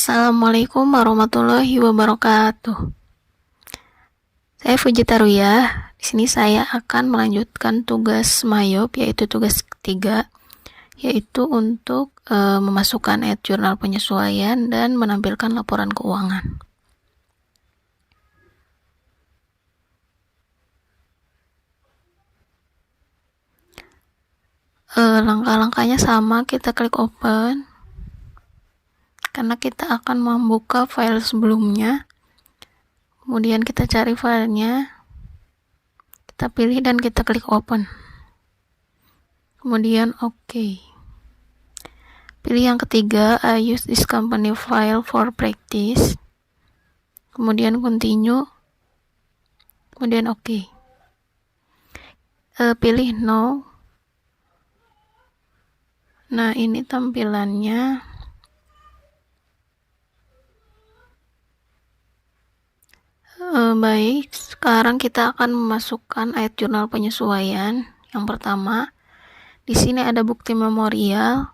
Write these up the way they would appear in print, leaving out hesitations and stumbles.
Assalamualaikum warahmatullahi wabarakatuh. Saya Fujitaruya. Di sini saya akan melanjutkan tugas Mayop, yaitu tugas ketiga, yaitu untuk memasukkan ayat jurnal penyesuaian dan menampilkan laporan keuangan. Langkah-langkahnya sama, kita klik open karena kita akan membuka file sebelumnya. Kemudian kita cari filenya, kita pilih dan kita klik open, kemudian OK. Pilih yang ketiga, I use this company file for practice, kemudian continue, kemudian OK. Pilih no. Nah, ini tampilannya. Baik, sekarang kita akan memasukkan ayat jurnal penyesuaian. Yang pertama, di sini ada bukti memorial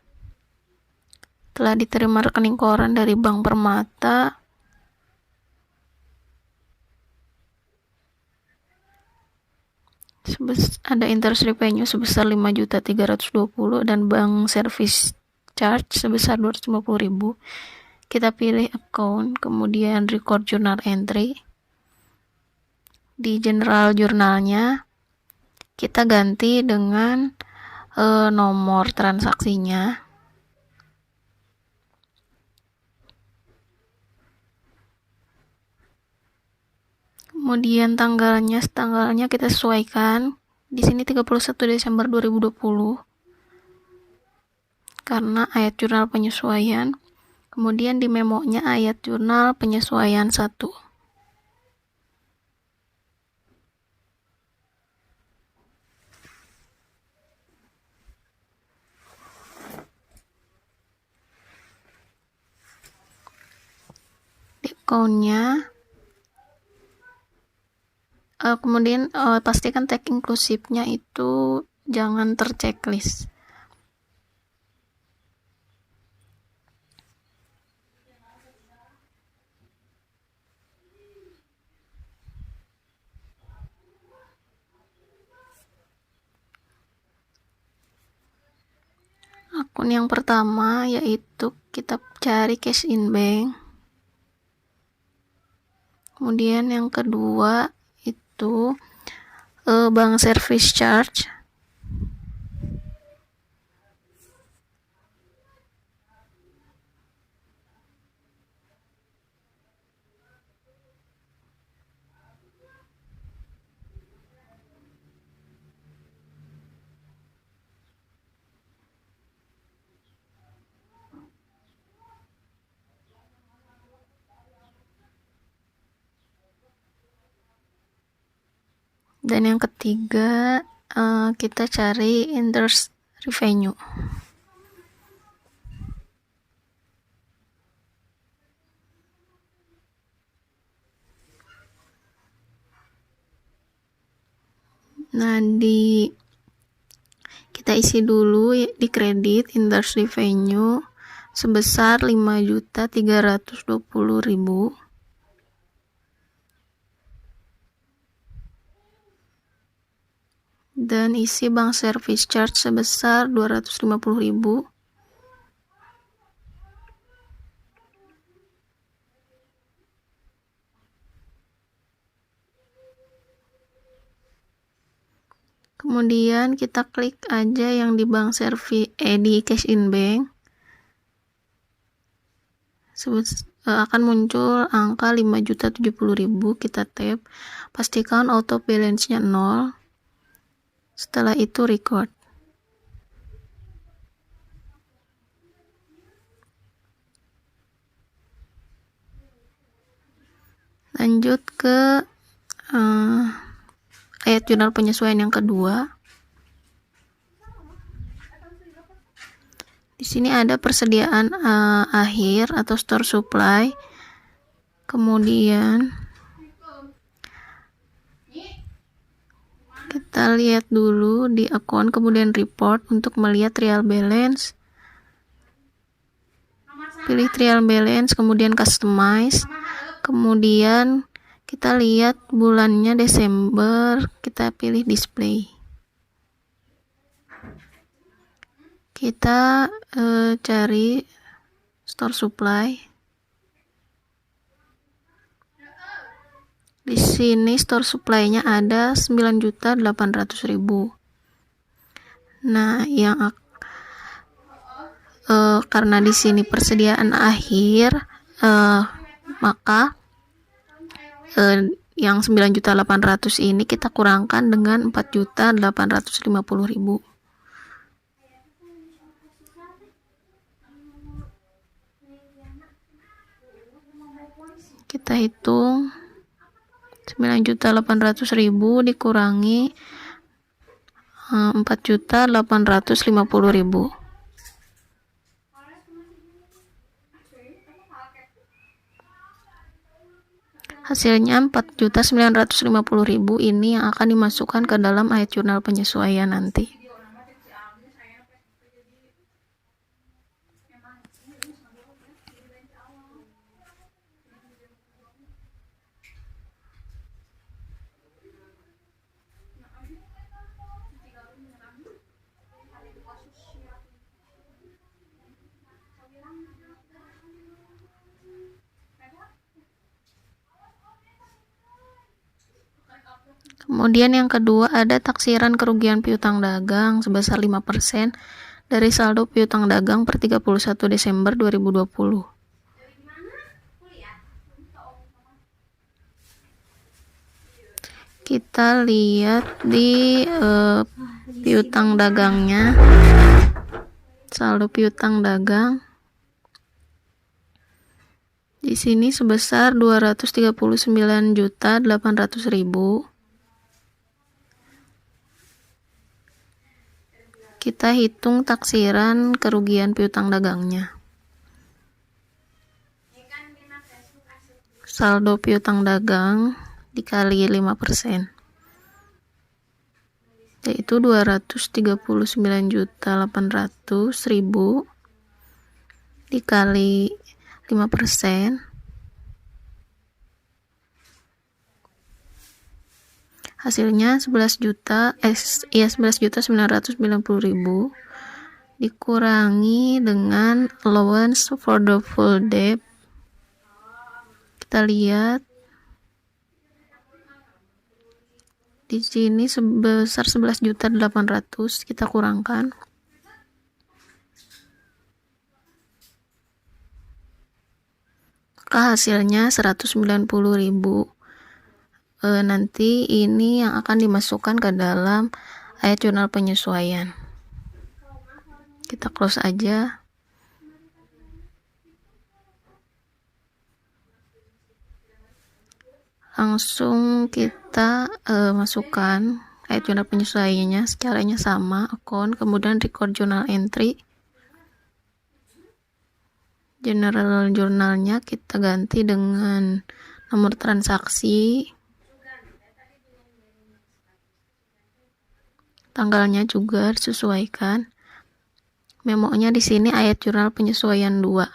telah diterima rekening koran dari Bank Permata ada interest revenue sebesar 5.320.000 dan bank service charge sebesar 250.000. Kita pilih account, kemudian record journal entry. Di general jurnalnya kita ganti dengan nomor transaksinya. Kemudian tanggalnya kita sesuaikan. Di sini 31 Desember 2020 karena ayat jurnal penyesuaian. Kemudian di memonya ayat jurnal penyesuaian 1. Di account-nya kemudian pastikan tag inklusifnya itu jangan terchecklist. Akun yang pertama yaitu kita cari cash in bank. Kemudian yang kedua itu bank service charge. Dan yang ketiga kita cari interest revenue. Nah, kita isi dulu di kredit interest revenue sebesar 5.320.000. Dan isi bank service charge sebesar 250.000. Kemudian kita klik aja yang di bank service di cash in bank. Akan muncul angka 5.070.000. Kita tap, pastikan auto balance-nya 0. Setelah itu record. Lanjut ke ayat jurnal penyesuaian yang kedua. Di sini ada persediaan akhir atau store supply. Kemudian kita lihat dulu di akun, kemudian report untuk melihat real balance. pilih trial balance, kemudian customize, kemudian kita lihat bulannya Desember, kita pilih display. Kita cari store supply. Di sini store supply-nya ada 9.800.000. Nah, karena di sini persediaan akhir, maka yang 9.800.000 ini kita kurangkan dengan 4.850.000. Kita hitung 9.800.000 dikurangi 4.850.000. Hasilnya 4.950.000 ini yang akan dimasukkan ke dalam ayat jurnal penyesuaian nanti. Kemudian yang kedua ada taksiran kerugian piutang dagang sebesar 5% dari saldo piutang dagang per 31 Desember 2020. Kita lihat di piutang dagangnya, saldo piutang dagang di sini sebesar 239.800.000. Kita hitung taksiran kerugian piutang dagangnya. Saldo piutang dagang dikali 5%, yaitu 239.800.000 dikali 5%, hasilnya 11.990.000 dikurangi dengan allowance for the full debt. Kita lihat di sini sebesar 11.800.000, kita kurangkan. Maka hasilnya 190.000. Nanti ini yang akan dimasukkan ke dalam ayat jurnal penyesuaian. Kita close aja. Langsung kita masukkan ayat jurnal penyesuaiannya. Caranya sama, account, kemudian record journal entry. General jurnalnya kita ganti dengan nomor transaksi. Tanggalnya juga disesuaikan. Memonya di sini ayat jurnal penyesuaian 2.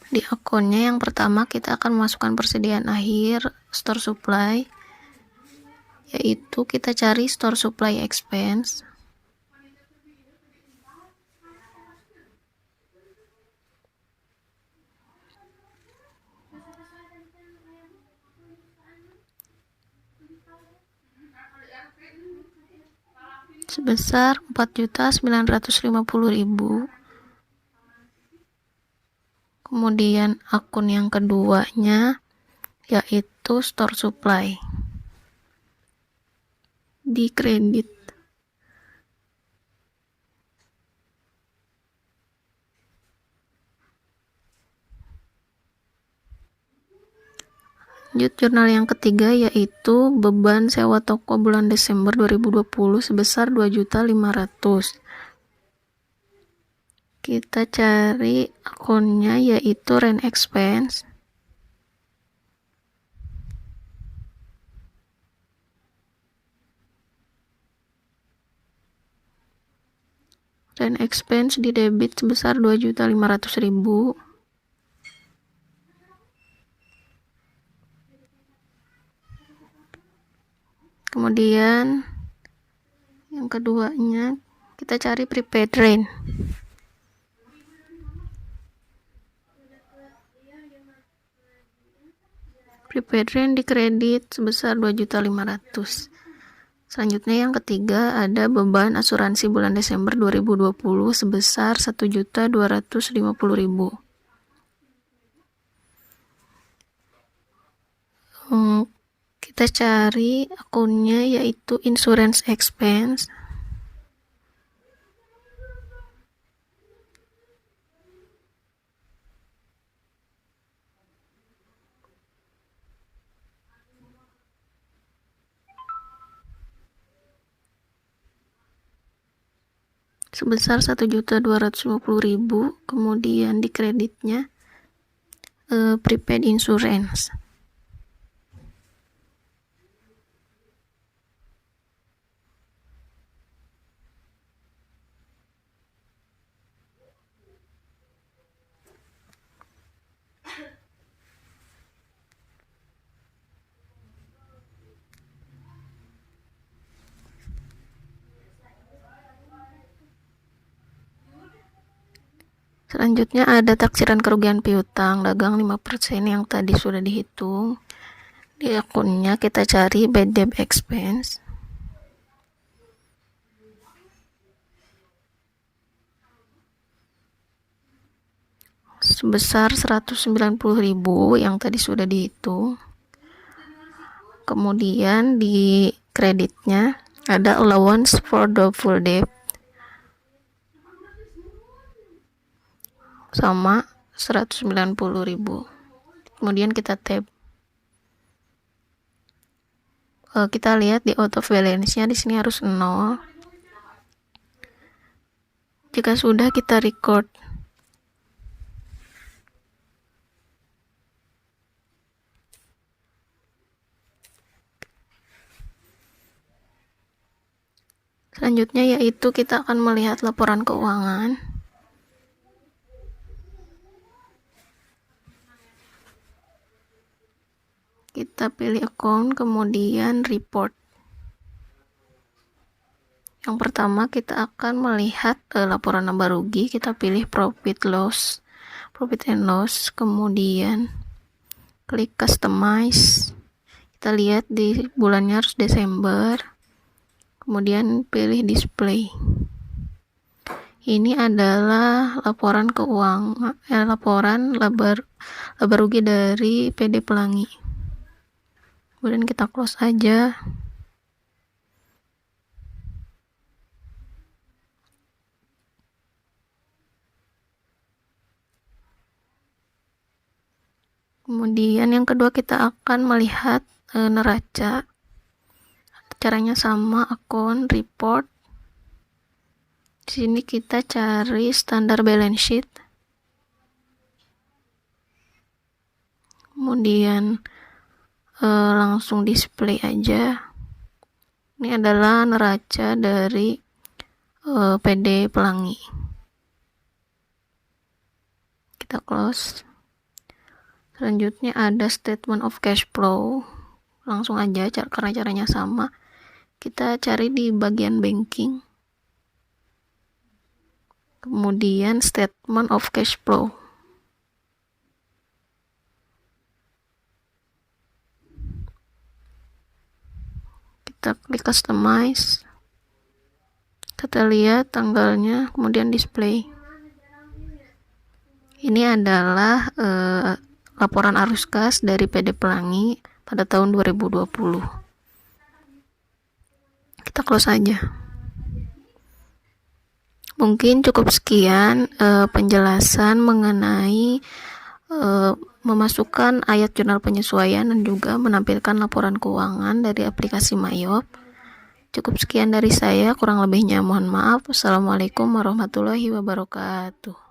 Di akunnya yang pertama kita akan memasukkan persediaan akhir store supply, yaitu kita cari store supply expense. Sebesar 4.950.000. Kemudian akun yang keduanya yaitu store supply, di kredit. Lanjut jurnal yang ketiga yaitu beban sewa toko bulan Desember 2020 sebesar 2.500.000. Kita cari akunnya yaitu rent expense. dan expense di debit sebesar 2.500.000. Kemudian yang keduanya kita cari prepaid rent. Prepaid rent dikredit sebesar 2.500.000. Selanjutnya yang ketiga ada beban asuransi bulan Desember 2020 sebesar 1.250.000. Kita cari akunnya yaitu insurance expense. Sebesar 1.250.000, kemudian di kreditnya prepaid insurance. Selanjutnya ada taksiran kerugian piutang dagang 5% yang tadi sudah dihitung. Di akunnya kita cari bad debt expense. Sebesar 190.000 yang tadi sudah dihitung. Kemudian di kreditnya ada allowance for doubtful debt sama 190.000. Kemudian kita tab. Kita lihat di out of balance-nya di sini harus 0. Jika sudah kita record. Selanjutnya yaitu kita akan melihat laporan keuangan. Kita pilih account, kemudian report. Yang pertama kita akan melihat laporan laba rugi. Kita pilih profit and loss, kemudian klik customize. Kita lihat di bulannya harus Desember, kemudian pilih display. Ini adalah laporan keuangan, laporan laba rugi dari PD Pelangi. Kemudian kita close aja. Kemudian yang kedua kita akan melihat neraca. Caranya sama, akun, report. Di sini kita cari standar balance sheet. Kemudian langsung display aja. Ini adalah neraca dari PD Pelangi. Kita close. Selanjutnya ada statement of cash flow. Langsung aja karena caranya sama. Kita cari di bagian banking. Kemudian statement of cash flow. Kita klik customize. Kita lihat tanggalnya, kemudian display. Ini adalah laporan arus kas dari PD Pelangi pada tahun 2020. Kita close aja. Mungkin cukup sekian penjelasan mengenai memasukkan ayat jurnal penyesuaian dan juga menampilkan laporan keuangan dari aplikasi Mayop. Cukup sekian dari saya, kurang lebihnya mohon maaf. Wassalamualaikum warahmatullahi wabarakatuh.